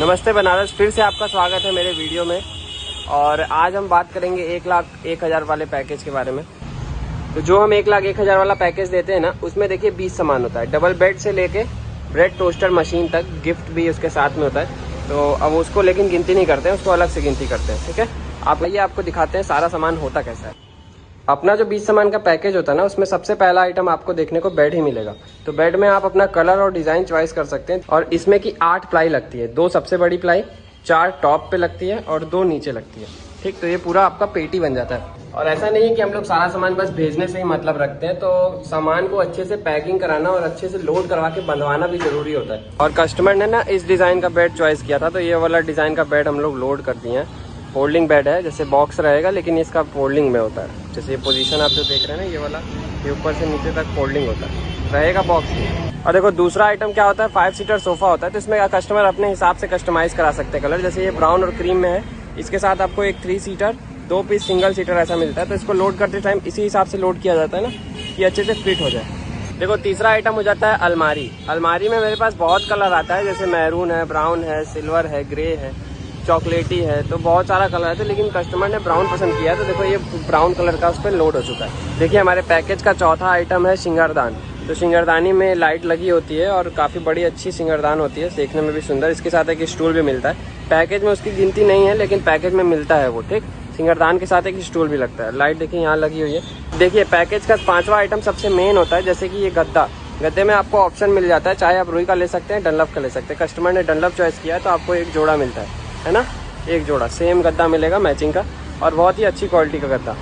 नमस्ते बनारस, फिर से आपका स्वागत है मेरे वीडियो में। और आज हम बात करेंगे 1,01,000 वाले पैकेज के बारे में। तो जो हम 1,01,000 वाला पैकेज देते हैं ना, उसमें देखिए 20 सामान होता है। डबल बेड से लेके ब्रेड टोस्टर मशीन तक, गिफ्ट भी उसके साथ में होता है। तो अब उसको लेकिन गिनती नहीं करते हैं, उसको अलग से गिनती करते हैं। ठीक है, आप आइए आपको दिखाते हैं सारा सामान होता कैसा है। अपना जो 20 सामान का पैकेज होता है ना, उसमें सबसे पहला आइटम आपको देखने को बेड ही मिलेगा। तो बेड में आप अपना कलर और डिजाइन चॉइस कर सकते हैं। और इसमें की 8 प्लाई लगती है, 2 सबसे बड़ी प्लाई, 4 टॉप पे लगती है और 2 नीचे लगती है। ठीक, तो ये पूरा आपका पेटी बन जाता है। और ऐसा नहीं है कि हम लोग सारा सामान बस भेजने से ही मतलब रखते हैं। तो सामान को अच्छे से पैकिंग कराना और अच्छे से लोड करवा के बंधवाना भी जरूरी होता है। और कस्टमर ने ना इस डिजाइन का बेड चॉइस किया था, तो ये वाला डिजाइन का बेड हम लोग लोड कर दिए हैं। फोल्डिंग बेड है, जैसे बॉक्स रहेगा लेकिन इसका फोल्डिंग में होता है। जैसे ये पोजीशन आप जो देख रहे हैं ना, ये वाला, ये ऊपर से नीचे तक फोल्डिंग होता है, रहेगा बॉक्स में। और देखो दूसरा आइटम क्या होता है, 5 सीटर सोफा होता है। तो इसमें कस्टमर अपने हिसाब से कस्टमाइज करा सकते हैं कलर। जैसे ये ब्राउन और क्रीम में है, इसके साथ आपको एक 3 सीटर 2 पीस सिंगल सीटर ऐसा मिलता है। तो इसको लोड करते टाइम इसी हिसाब से लोड किया जाता है ना, कि अच्छे से फिट हो जाए। देखो तीसरा आइटम हो जाता है अलमारी। अलमारी में मेरे पास बहुत कलर आता है, जैसे मैरून है, ब्राउन है, सिल्वर है, ग्रे है, चॉकलेटी है। तो बहुत सारा कलर है, लेकिन कस्टमर ने ब्राउन पसंद किया है। तो देखो ये ब्राउन कलर का उस पर लोड हो चुका है। देखिए हमारे पैकेज का चौथा आइटम है सिंगारदान। तो सिंगारदानी में लाइट लगी होती है और काफ़ी बड़ी अच्छी सिंगारदान होती है, देखने में भी सुंदर। इसके साथ एक स्टूल भी मिलता है। पैकेज में उसकी गिनती नहीं है, लेकिन पैकेज में मिलता है वो। ठीक, सिंगारदान के साथ एक स्टूल भी लगता है। लाइट देखिए यहाँ लगी हुई है। देखिए पैकेज का 5वां आइटम सबसे मेन होता है, जैसे कि ये गद्दा। गद्दे में आपको ऑप्शन मिल जाता है, चाहे आप रुई का ले सकते हैं, डनलप का ले सकते हैं। कस्टमर ने डनलप चॉइस किया है, तो आपको एक जोड़ा मिलता है ना, एक जोड़ा सेम गद्दा मिलेगा मैचिंग का। और बहुत ही अच्छी क्वालिटी का गद्दा,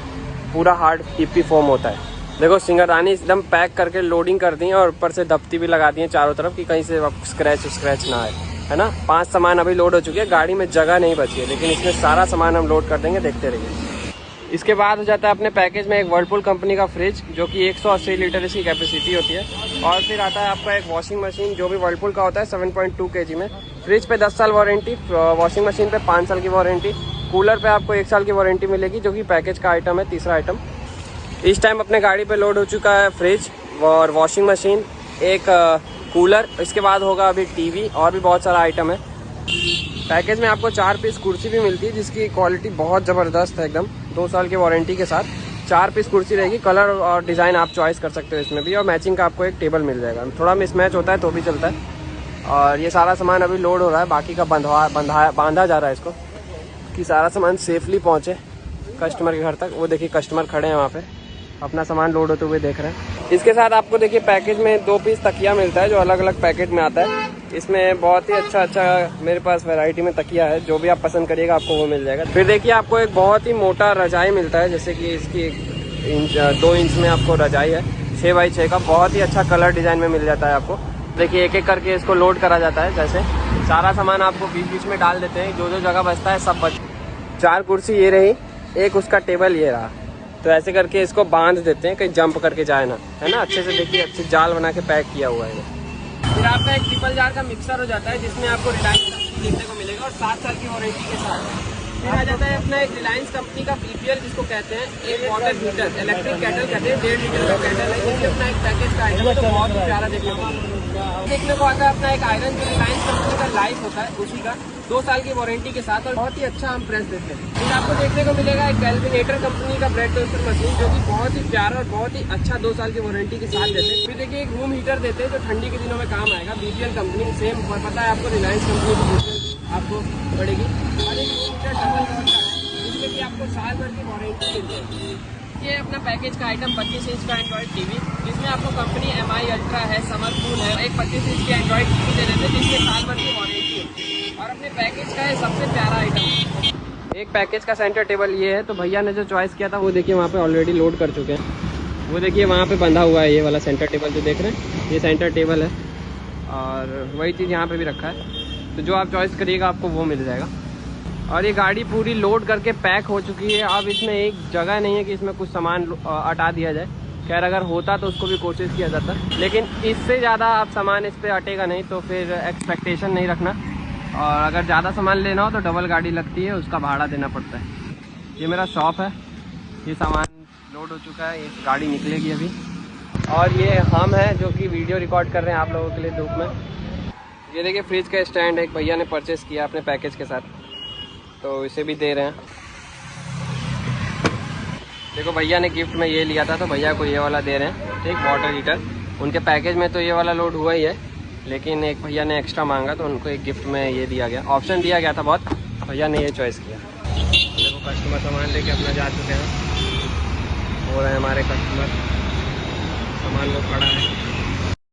पूरा हार्ड ईपी फोम होता है। देखो सिंगारदानी एकदम पैक करके लोडिंग कर दी है और ऊपर से दफ्ती भी लगा दी है चारों तरफ, कि कहीं से स्क्रैच ना आए, है ना। 5 सामान अभी लोड हो चुके हैं, गाड़ी में जगह नहीं बची है, लेकिन इसमें सारा सामान हम लोड कर देंगे, देखते रहिए। इसके बाद हो जाता है अपने पैकेज में एक वर्लपूल कंपनी का फ्रिज, जो कि 180 लीटर इसकी कैपेसिटी होती है। और फिर आता है आपका एक वॉशिंग मशीन, जो भी वर्लपूल का होता है, 7.2 kg में। फ्रिज पे 10 साल वारंटी, वॉशिंग मशीन पे 5 साल की वारंटी, कूलर पे आपको 1 साल की वारंटी मिलेगी, जो कि पैकेज का आइटम है, तीसरा आइटम। इस टाइम अपने गाड़ी पे लोड हो चुका है फ्रिज और वॉशिंग मशीन, एक कूलर। इसके बाद होगा अभी टीवी, और भी बहुत सारा आइटम है। पैकेज में आपको 4 पीस कुर्सी भी मिलती है, जिसकी क्वालिटी बहुत ज़बरदस्त है एकदम, 2 साल की वारंटी के साथ 4 पीस कुर्सी रहेगी। कलर और डिज़ाइन आप चॉइस कर सकते हो इसमें भी, और मैचिंग का आपको एक टेबल मिल जाएगा। थोड़ा मिसमैच होता है तो भी चलता है। और ये सारा सामान अभी लोड हो रहा है, बाकी का बांधा जा रहा है इसको, कि सारा सामान सेफली पहुँचे कस्टमर के घर तक। वो देखिए कस्टमर खड़े हैं वहाँ पे, अपना सामान लोड होते हुए देख रहे हैं। इसके साथ आपको देखिए पैकेज में 2 पीस तकिया मिलता है, जो अलग अलग पैकेट में आता है। इसमें बहुत ही अच्छा मेरे पास वैरायटी में तकिया है, जो भी आप पसंद करिएगा आपको वो मिल जाएगा। फिर देखिए आपको एक बहुत ही मोटा रजाई मिलता है, जैसे कि इसकी 2 इंच में आपको रजाई है, 6x6 का, बहुत ही अच्छा कलर डिज़ाइन में मिल जाता है आपको। देखिए एक एक करके इसको लोड करा जाता है, जैसे सारा सामान आपको बीच बीच में डाल देते हैं, जो जो जगह बचता है सब बच। 4 कुर्सी ये रही, एक उसका टेबल ये रहा। तो ऐसे करके इसको बांध देते हैं, कहीं जंप करके जाए ना, है ना। अच्छे से देखिए, अच्छे जाल बना के पैक किया हुआ है। फिर आपका एक ट्रिपल जार का मिक्सर हो जाता है, जिसमें आपको रिलायंस कंपनी देखने को मिलेगा और 7 साल की वारंटी के साथ। फिर आ जाता है अपना एक रिलायंस कंपनी का PPL, जिसको कहते हैं एक वाटर हीटर, इलेक्ट्रिक केटल कहते हैं। 1.5 लीटर का केटल है, ये भी अपना एक पैकेज का आइटम है, तो बहुत ही प्यारा देखने को आता है। अपना एक आयरन जो रिलायंस कंपनी का लाइफ होता है, उसी का 2 साल की वारंटी के साथ, और बहुत ही अच्छा हम प्रेस देते हैं। फिर आपको देखने को मिलेगा एक कैलविनेटर कंपनी का ब्रेड टोस्टर मशीन, जो कि बहुत ही प्यारा और बहुत ही अच्छा 2 साल की वारंटी के साथ देते हैं। फिर देखिए एक रूम हीटर देते हैं, जो ठंडी के दिनों में काम आएगा, BPL कंपनी, सेम पता है आपको, रिलायंस कंपनी की आपको पड़ेगी। और एक रूम हीटर डबल डोर का है, जिसमें कि आपको साल भर की वारंटी मिल जाएगी। ये अपना पैकेज का आइटम 25 इंच का एंड्रॉइड टीवी, जिसमें आपको कंपनी MI अल्ट्रा है, समरकूल है, एक 25 इंच की एंड्रॉइड टीवी दे देते हैं, जिसमें साल भर की वारंटी है। और अपने पैकेज का है सबसे प्यारा आइटम। एक पैकेज का सेंटर टेबल ये है, तो भैया ने जो चॉइस किया था वो देखिए वहाँ पे ऑलरेडी लोड कर चुके हैं। वो देखिए वहाँ पे बंधा हुआ है, ये वाला सेंटर टेबल जो देख रहे हैं, ये सेंटर टेबल है। और वही चीज़ यहाँ पे भी रखा है, तो जो आप चॉइस करिएगा आपको वो मिल जाएगा। और ये गाड़ी पूरी लोड करके पैक हो चुकी है। अब इसमें एक जगह नहीं है कि इसमें कुछ सामान हटा दिया जाए। खैर अगर होता तो उसको भी कोशिश किया जाता, लेकिन इससे ज़्यादा आप सामान इस पर हटेगा नहीं, तो फिर एक्सपेक्टेशन नहीं रखना। और अगर ज़्यादा सामान लेना हो तो डबल गाड़ी लगती है, उसका भाड़ा देना पड़ता है। ये मेरा शॉप है, ये सामान लोड हो चुका है, ये गाड़ी निकलेगी अभी। और ये हम हैं जो कि वीडियो रिकॉर्ड कर रहे हैं आप लोगों के लिए धूप में। ये देखिए फ्रिज का स्टैंड एक भैया ने परचेस किया अपने पैकेज के साथ, तो इसे भी दे रहे हैं। देखो भैया ने गिफ्ट में ये लिया था तो भैया को ये वाला दे रहे हैं, ठीक, वाटर हीटर। उनके पैकेज में तो ये वाला लोड हुआ ही है, लेकिन एक भैया ने एक्स्ट्रा मांगा तो उनको एक गिफ्ट में ये दिया गया, ऑप्शन दिया गया था बहुत, भैया ने ये चॉइस किया। देखो कस्टमर सामान लेके अपना जा चुके हैं, हो रहे हैं हमारे कस्टमर, सामान लोग पड़ा है।